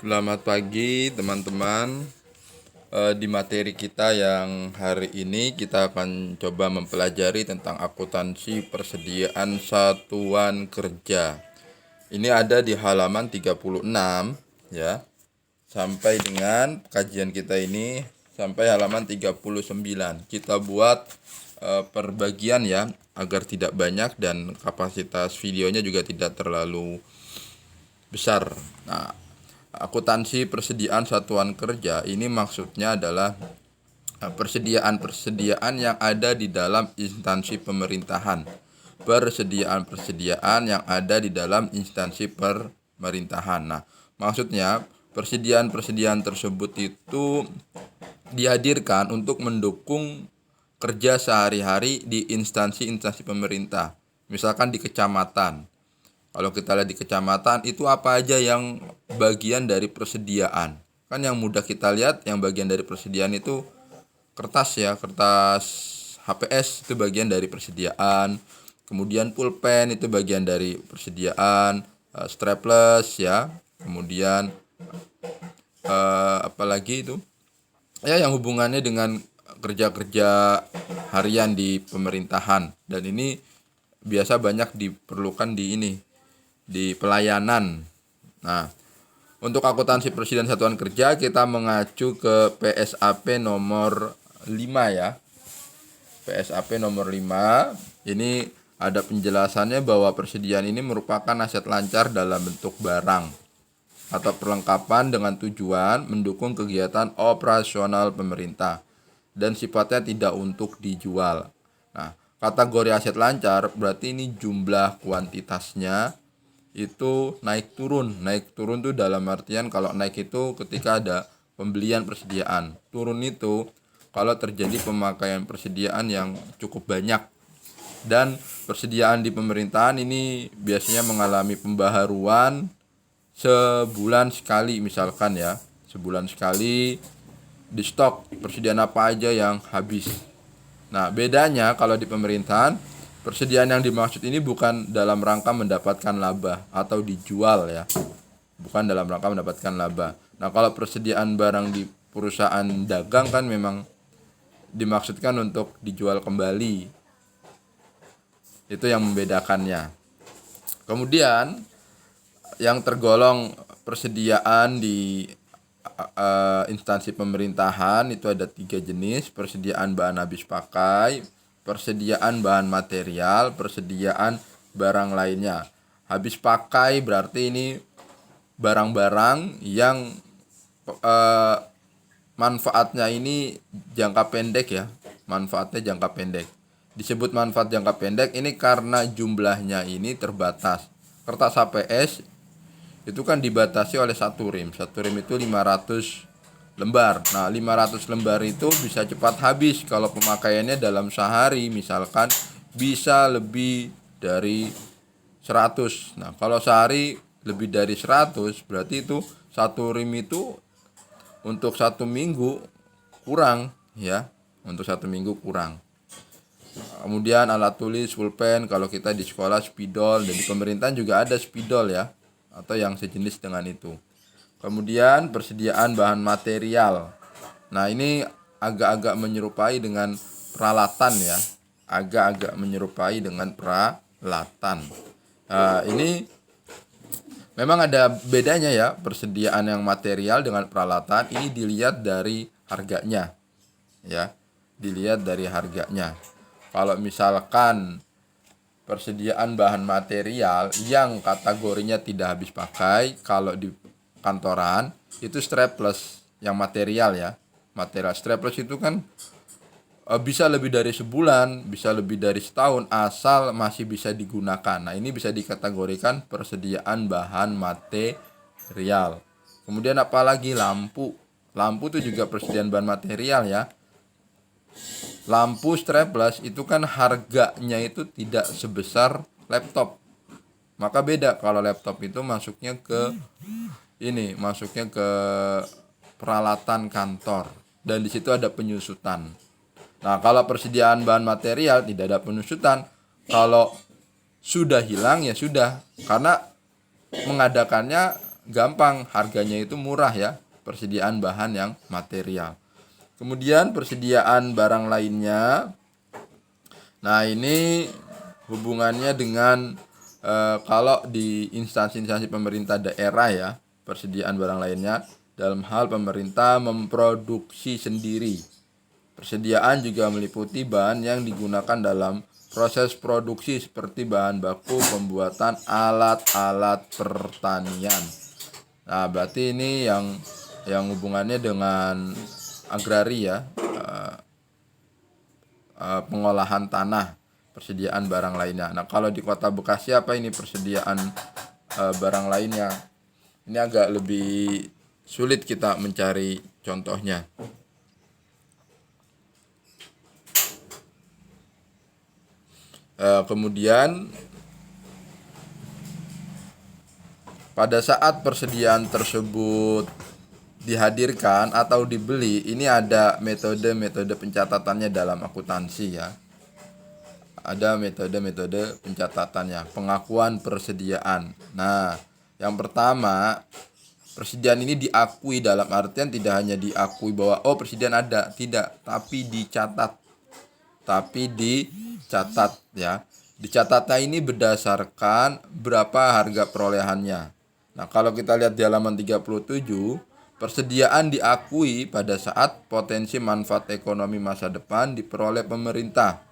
Selamat pagi teman-teman. Di materi kita yang hari ini kita akan coba mempelajari tentang akuntansi persediaan satuan kerja. Ini ada di halaman 36 ya. Sampai dengan kajian kita ini sampai halaman 39. Kita buat perbagian ya agar tidak banyak dan kapasitas videonya juga tidak terlalu besar. Nah, akuntansi persediaan satuan kerja ini maksudnya adalah persediaan-persediaan yang ada di dalam instansi pemerintahan. Persediaan-persediaan yang ada di dalam instansi pemerintahan. Nah, maksudnya persediaan-persediaan tersebut itu dihadirkan untuk mendukung kerja sehari-hari di instansi-instansi pemerintah. Misalkan di kecamatan. Kalau kita lihat di kecamatan itu apa aja yang bagian dari persediaan. Kan yang mudah kita lihat yang bagian dari persediaan itu kertas ya, kertas HPS itu bagian dari persediaan. Kemudian pulpen itu bagian dari persediaan, strapless ya. Kemudian apalagi itu? Ya yang hubungannya dengan kerja-kerja harian di pemerintahan, dan ini biasa banyak diperlukan di pelayanan. Nah, untuk akuntansi persediaan satuan kerja kita mengacu ke PSAP nomor 5 ya. PSAP nomor 5 ini ada penjelasannya bahwa persediaan ini merupakan aset lancar dalam bentuk barang atau perlengkapan dengan tujuan mendukung kegiatan operasional pemerintah dan sifatnya tidak untuk dijual. Nah, kategori aset lancar berarti ini jumlah kuantitasnya itu naik turun tuh dalam artian kalau naik itu ketika ada pembelian persediaan, turun itu kalau terjadi pemakaian persediaan yang cukup banyak. Dan persediaan di pemerintahan ini biasanya mengalami pembaharuan sebulan sekali, misalkan ya, sebulan sekali di stok persediaan apa aja yang habis. Nah, bedanya kalau di pemerintahan, persediaan yang dimaksud ini bukan dalam rangka mendapatkan laba atau dijual ya. Bukan dalam rangka mendapatkan laba. Nah, kalau persediaan barang di perusahaan dagang kan memang dimaksudkan untuk dijual kembali. Itu yang membedakannya. Kemudian yang tergolong persediaan di instansi pemerintahan itu ada 3 jenis: persediaan bahan habis pakai, persediaan bahan material, persediaan barang lainnya. Habis pakai berarti ini barang-barang yang manfaatnya ini jangka pendek ya. Manfaatnya jangka pendek. Disebut manfaat jangka pendek ini karena jumlahnya ini terbatas. Kertas HPS itu kan dibatasi oleh satu rim. Satu rim itu 500 lembar. Nah, 500 lembar itu bisa cepat habis kalau pemakaiannya dalam sehari, misalkan bisa lebih dari 100. Nah, kalau sehari lebih dari 100 berarti itu satu rim itu untuk 1 minggu kurang ya. Untuk 1 minggu kurang. Kemudian alat tulis, pulpen, kalau kita di sekolah spidol, dan di pemerintahan juga ada spidol ya, atau yang sejenis dengan itu. Kemudian persediaan bahan material. Nah, ini agak-agak menyerupai dengan peralatan ya. Agak-agak menyerupai dengan peralatan. Ini memang ada bedanya ya, persediaan yang material dengan peralatan. Ini dilihat dari harganya. Ya, dilihat dari harganya. Kalau misalkan persediaan bahan material yang kategorinya tidak habis pakai, kalau di kantoran itu strapless yang material ya. Material strapless itu kan bisa lebih dari sebulan, bisa lebih dari setahun asal masih bisa digunakan. Nah, ini bisa dikategorikan persediaan bahan material. Kemudian apalagi lampu. Lampu itu juga persediaan bahan material ya. Lampu strapless itu kan harganya itu tidak sebesar laptop. Maka beda kalau laptop itu masuknya ke peralatan kantor dan di situ ada penyusutan. Nah, kalau persediaan bahan material tidak ada penyusutan. Kalau sudah hilang ya sudah, karena mengadakannya gampang, harganya itu murah ya, persediaan bahan yang material. Kemudian persediaan barang lainnya. Nah, ini hubungannya dengan kalau di instansi-instansi pemerintah daerah ya, persediaan barang lainnya dalam hal pemerintah memproduksi sendiri. Persediaan juga meliputi bahan yang digunakan dalam proses produksi seperti bahan baku pembuatan alat-alat pertanian. Nah, berarti ini yang hubungannya dengan agraria, pengolahan tanah, persediaan barang lainnya. Nah, kalau di Kota Bekasi apa ini persediaan barang lainnya? Ini agak lebih sulit kita mencari contohnya. Kemudian pada saat persediaan tersebut dihadirkan atau dibeli, ini ada metode-metode pencatatannya dalam akuntansi ya. Ada metode-metode pencatatannya, pengakuan persediaan. Nah, yang pertama, persediaan ini diakui dalam artian tidak hanya diakui bahwa oh persediaan ada, tidak, tapi dicatat. Ya. Dicatatnya ini berdasarkan berapa harga perolehannya. Nah, kalau kita lihat di halaman 37, persediaan diakui pada saat potensi manfaat ekonomi masa depan diperoleh pemerintah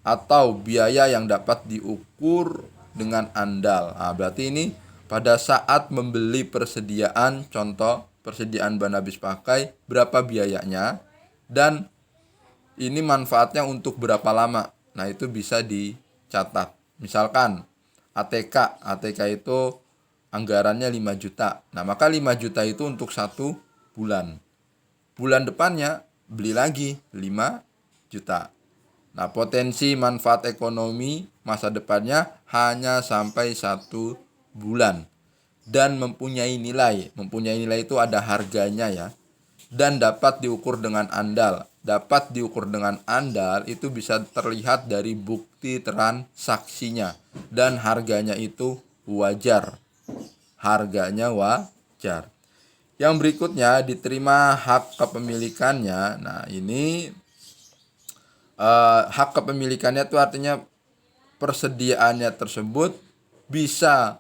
atau biaya yang dapat diukur dengan andal. Nah, berarti ini pada saat membeli persediaan, contoh persediaan bahan habis pakai, berapa biayanya dan ini manfaatnya untuk berapa lama. Nah, itu bisa dicatat. Misalkan ATK itu anggarannya 5 juta. Nah, maka 5 juta itu untuk 1 bulan. Bulan depannya beli lagi 5 juta. Nah, potensi manfaat ekonomi masa depannya hanya sampai 1 bulan. Dan mempunyai nilai. Mempunyai nilai itu ada harganya ya. Dan dapat diukur dengan andal. Dapat diukur dengan andal itu bisa terlihat dari bukti transaksinya. Dan harganya itu wajar. Harganya wajar. Yang berikutnya diterima hak kepemilikannya. Nah, ini hak kepemilikannya itu artinya persediaannya tersebut bisa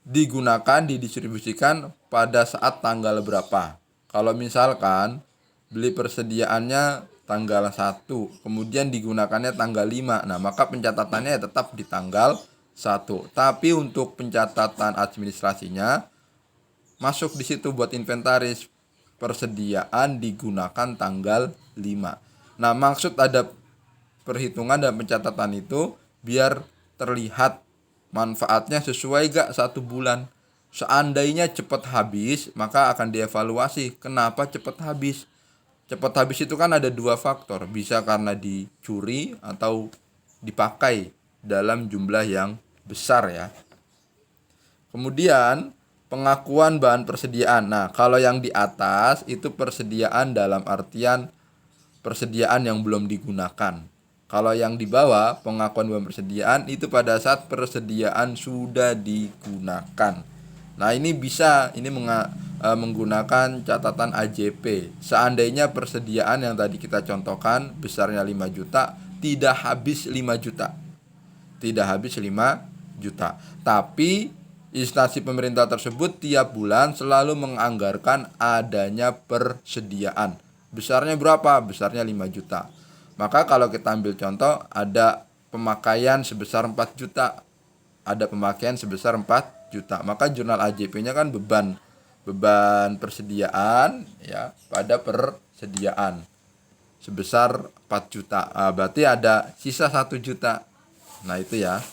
digunakan, didistribusikan pada saat tanggal berapa. Kalau misalkan beli persediaannya tanggal 1, kemudian digunakannya tanggal 5, nah maka pencatatannya tetap di tanggal 1. Tapi untuk pencatatan administrasinya masuk di situ buat inventaris, persediaan digunakan tanggal 5. Nah, maksud ada perhitungan dan pencatatan itu biar terlihat manfaatnya sesuai gak 1 bulan. Seandainya cepat habis, maka akan dievaluasi kenapa cepat habis. Cepat habis itu kan ada 2 faktor, bisa karena dicuri atau dipakai dalam jumlah yang besar ya. Kemudian pengakuan bahan persediaan. Nah, kalau yang di atas itu persediaan dalam artian persediaan yang belum digunakan. Kalau yang di bawah pengakuan bahan persediaan itu pada saat persediaan sudah digunakan. Nah, ini bisa menggunakan catatan AJP. Seandainya persediaan yang tadi kita contohkan besarnya 5 juta, tidak habis 5 juta. Tidak habis 5 juta. Tapi instansi pemerintah tersebut tiap bulan selalu menganggarkan adanya persediaan. Besarnya berapa? Besarnya 5 juta. Maka kalau kita ambil contoh, ada pemakaian sebesar 4 juta. Ada pemakaian sebesar 4 juta. Maka jurnal AJP-nya kan beban persediaan ya pada persediaan sebesar 4 juta. Berarti ada sisa 1 juta. Nah, itu ya.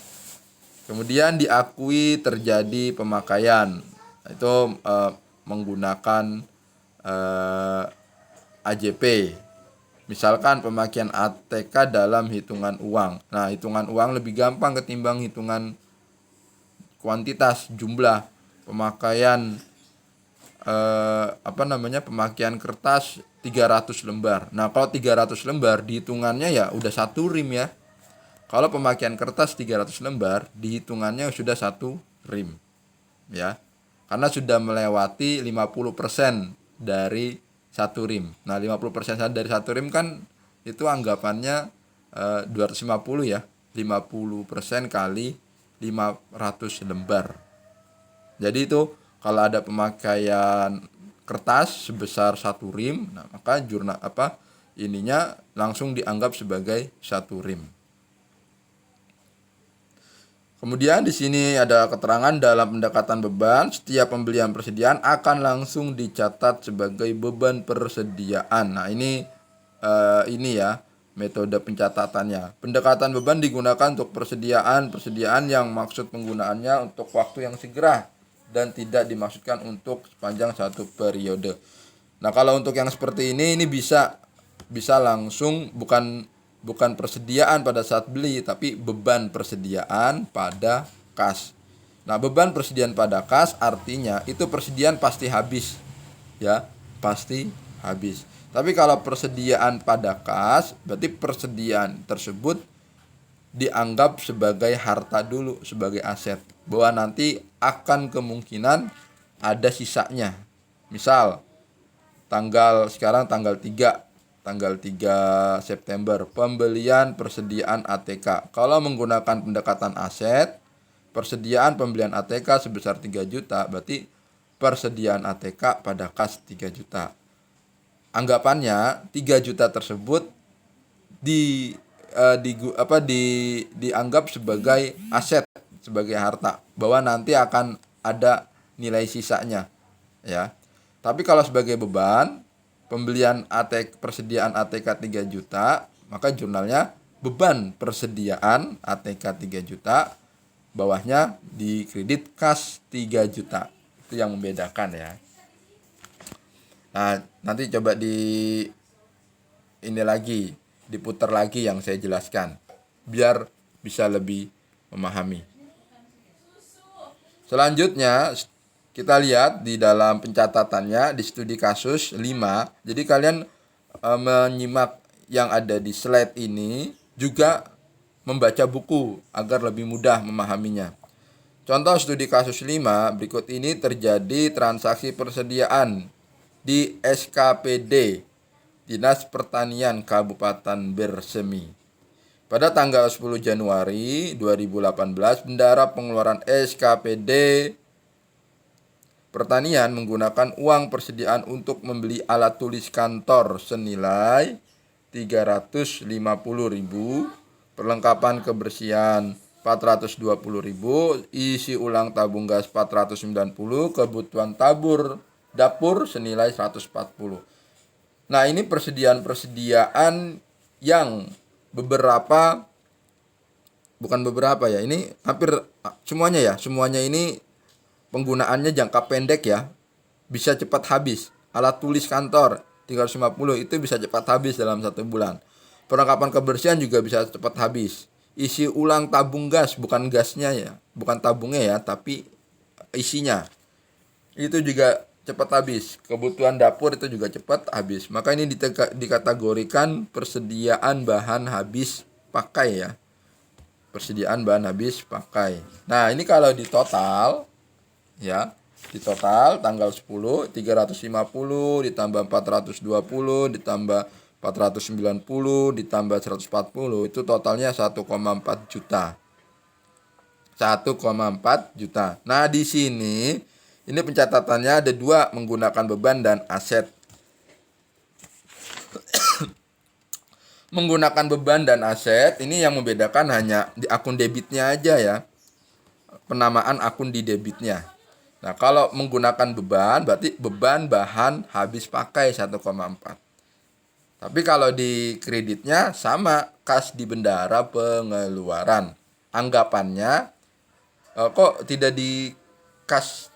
Kemudian diakui terjadi pemakaian. Itu menggunakan AJP. Misalkan pemakaian ATK dalam hitungan uang. Nah, hitungan uang lebih gampang ketimbang hitungan kuantitas jumlah. Pemakaian pemakaian kertas 300 lembar. Nah, kalau 300 lembar dihitungannya ya udah 1 rim ya. Kalau pemakaian kertas 300 lembar dihitungannya sudah 1 rim. ya. Karena sudah melewati 50% dari 1 RIM. Nah, 50% dari 1 RIM kan itu anggapannya 250 ya. 50% kali 500 lembar. Jadi itu kalau ada pemakaian kertas sebesar 1 RIM, nah maka ininya langsung dianggap sebagai 1 RIM. Kemudian di sini ada keterangan dalam pendekatan beban, setiap pembelian persediaan akan langsung dicatat sebagai beban persediaan. Nah, ini ya metode pencatatannya. Pendekatan beban digunakan untuk persediaan yang maksud penggunaannya untuk waktu yang segera dan tidak dimaksudkan untuk sepanjang satu periode. Nah, kalau untuk yang seperti ini bisa langsung bukan persediaan pada saat beli, tapi beban persediaan pada kas. Nah, beban persediaan pada kas artinya itu persediaan pasti habis, ya, pasti habis. Tapi kalau persediaan pada kas, berarti persediaan tersebut dianggap sebagai harta dulu, sebagai aset, bahwa nanti akan kemungkinan ada sisanya. Misal sekarang tanggal 3 September pembelian persediaan ATK. Kalau menggunakan pendekatan aset, persediaan pembelian ATK sebesar 3 juta, berarti persediaan ATK pada kas 3 juta. Anggapannya 3 juta tersebut dianggap sebagai aset, sebagai harta, bahwa nanti akan ada nilai sisanya, ya. Tapi kalau sebagai beban, pembelian persediaan ATK 3 juta, maka jurnalnya beban persediaan ATK 3 juta, bawahnya di kredit kas 3 juta. Itu yang membedakan, ya. Nah, nanti coba diputar lagi yang saya jelaskan, biar bisa lebih memahami. Selanjutnya kita lihat di dalam pencatatannya di studi kasus 5. Jadi kalian menyimak yang ada di slide ini, juga membaca buku agar lebih mudah memahaminya. Contoh studi kasus 5 berikut ini terjadi transaksi persediaan di SKPD Dinas Pertanian Kabupaten Bersemi. Pada tanggal 10 Januari 2018, bendahara pengeluaran SKPD Pertanian menggunakan uang persediaan untuk membeli alat tulis kantor senilai 350.000, perlengkapan kebersihan 420.000, isi ulang tabung gas 490, kebutuhan dapur senilai 140. Nah, ini persediaan yang ini hampir semuanya ya. Semuanya ini penggunaannya jangka pendek ya. Bisa cepat habis. Alat tulis kantor 350 itu bisa cepat habis dalam 1 bulan. Perlengkapan kebersihan juga bisa cepat habis. Isi ulang tabung gas, bukan gasnya ya, bukan tabungnya ya, tapi isinya. Itu juga cepat habis. Kebutuhan dapur itu juga cepat habis. Maka ini dikategorikan persediaan bahan habis pakai ya. Persediaan bahan habis pakai. Nah, ini kalau di total ya, tanggal 10 350 ditambah 420 ditambah 490 ditambah 140, itu totalnya 1,4 juta. 1,4 juta. Nah, di sini ini pencatatannya ada 2, menggunakan beban dan aset. Menggunakan beban dan aset ini yang membedakan hanya di akun debitnya aja ya. Penamaan akun di debitnya. Nah, kalau menggunakan beban berarti beban bahan habis pakai 1,4. Tapi kalau di kreditnya sama, kas di bendahara pengeluaran. Anggapannya kok tidak di kas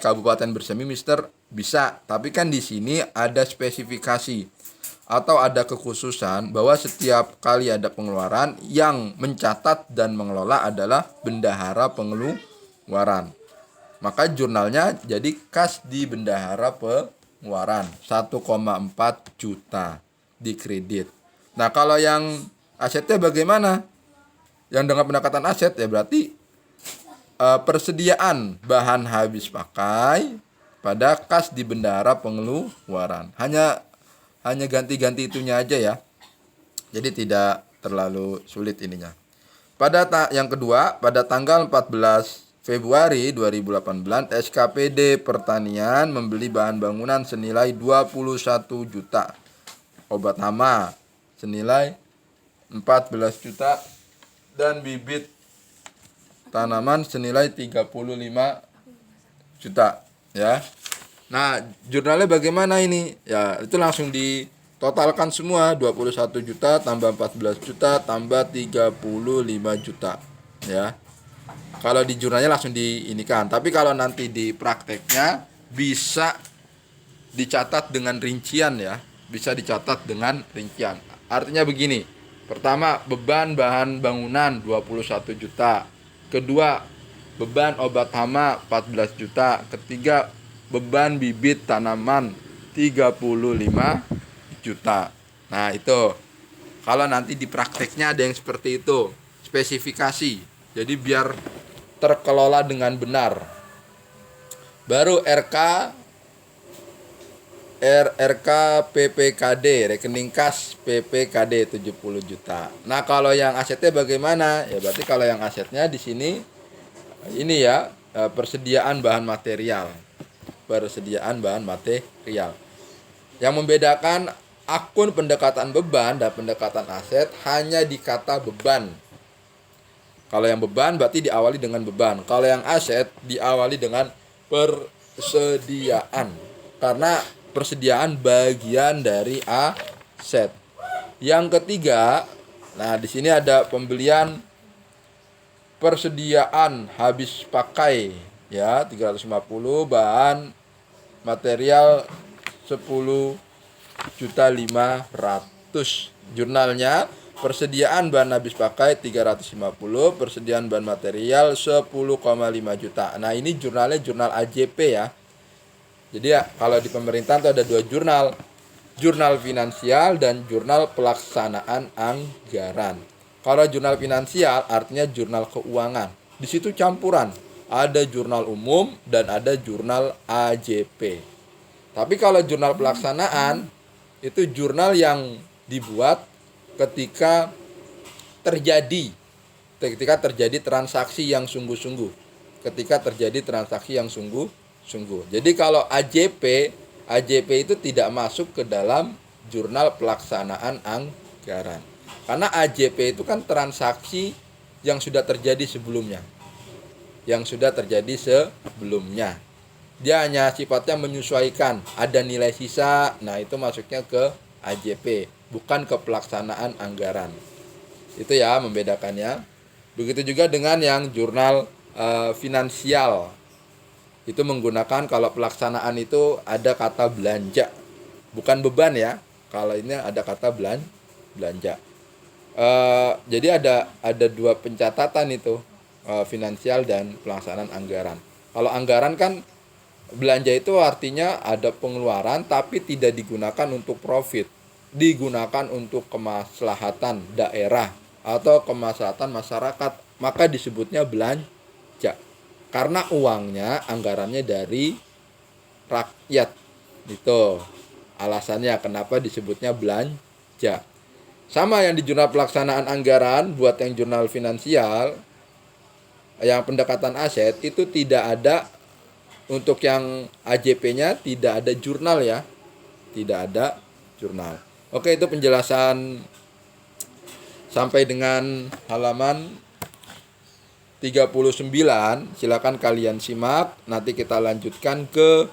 Kabupaten Bersemi, Mister? Bisa, tapi kan di sini ada spesifikasi atau ada kekhususan bahwa setiap kali ada pengeluaran yang mencatat dan mengelola adalah bendahara pengeluaran. Maka jurnalnya jadi kas di bendahara pengeluaran 1,4 juta di kredit. Nah, kalau yang asetnya bagaimana? Yang dengan pendekatan aset ya berarti persediaan bahan habis pakai pada kas di bendara pengeluaran. Hanya ganti-ganti itunya aja ya. Jadi tidak terlalu sulit ininya. Yang kedua, pada tanggal 14 Februari 2018, SKPD Pertanian membeli bahan bangunan senilai 21 juta. Obat hama senilai 14 juta dan bibit tanaman senilai 35 juta ya. Nah, jurnalnya bagaimana ini? Ya, itu langsung ditotalkan semua, 21 juta tambah 14 juta tambah 35 juta ya. Kalau di jurnalnya langsung diinikan, tapi kalau nanti di prakteknya bisa dicatat dengan rincian ya, bisa dicatat dengan rincian. Artinya begini, pertama beban bahan bangunan 21 juta, kedua beban obat hama 14 juta, ketiga beban bibit tanaman 35 juta. Nah itu, kalau nanti di prakteknya ada yang seperti itu, spesifikasi, jadi biar terkelola dengan benar. Baru RRK PPKD, rekening kas PPKD 70 juta. Nah, kalau yang asetnya bagaimana? Ya berarti kalau yang asetnya di sini ini ya, persediaan bahan material. Persediaan bahan material. Yang membedakan akun pendekatan beban dan pendekatan aset hanya di kata beban. Kalau yang beban berarti diawali dengan beban. Kalau yang aset diawali dengan persediaan. Karena persediaan bagian dari aset. Yang ketiga, nah di sini ada pembelian persediaan habis pakai ya 350, bahan material 10.500.000. Jurnalnya persediaan bahan habis pakai 350, persediaan bahan material 10,5 juta. Nah, ini jurnalnya jurnal AJP ya. Jadi ya, kalau di pemerintahan itu ada dua jurnal. Jurnal finansial dan jurnal pelaksanaan anggaran. Kalau jurnal finansial artinya jurnal keuangan. Di situ campuran. Ada jurnal umum dan ada jurnal AJP. Tapi kalau jurnal pelaksanaan itu jurnal yang dibuat ketika terjadi transaksi yang sungguh-sungguh. Jadi kalau AJP itu tidak masuk ke dalam jurnal pelaksanaan anggaran. Karena AJP itu kan transaksi yang sudah terjadi sebelumnya. Dia hanya sifatnya menyesuaikan, ada nilai sisa, nah itu masuknya ke AJP, bukan ke pelaksanaan anggaran. Itu ya membedakannya. Begitu juga dengan yang jurnal finansial. Itu menggunakan, kalau pelaksanaan itu ada kata belanja, bukan beban ya. Kalau ini ada kata belanja. Jadi ada dua pencatatan itu, finansial dan pelaksanaan anggaran. Kalau anggaran kan belanja itu artinya ada pengeluaran tapi tidak digunakan untuk profit, digunakan untuk kemaslahatan daerah atau kemaslahatan masyarakat, maka disebutnya belanja. Karena uangnya, anggarannya dari rakyat. Itu alasannya kenapa disebutnya belanja. Sama yang di jurnal pelaksanaan anggaran, buat yang jurnal finansial, yang pendekatan aset itu tidak ada. Untuk yang AJP-nya tidak ada jurnal ya. Tidak ada jurnal. Oke, itu penjelasan sampai dengan halaman 39. Silakan kalian simak. Nanti kita lanjutkan ke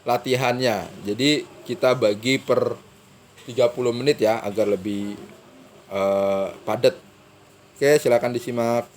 latihannya. Jadi kita bagi per 30 menit ya, agar lebih padat. Oke, silakan disimak.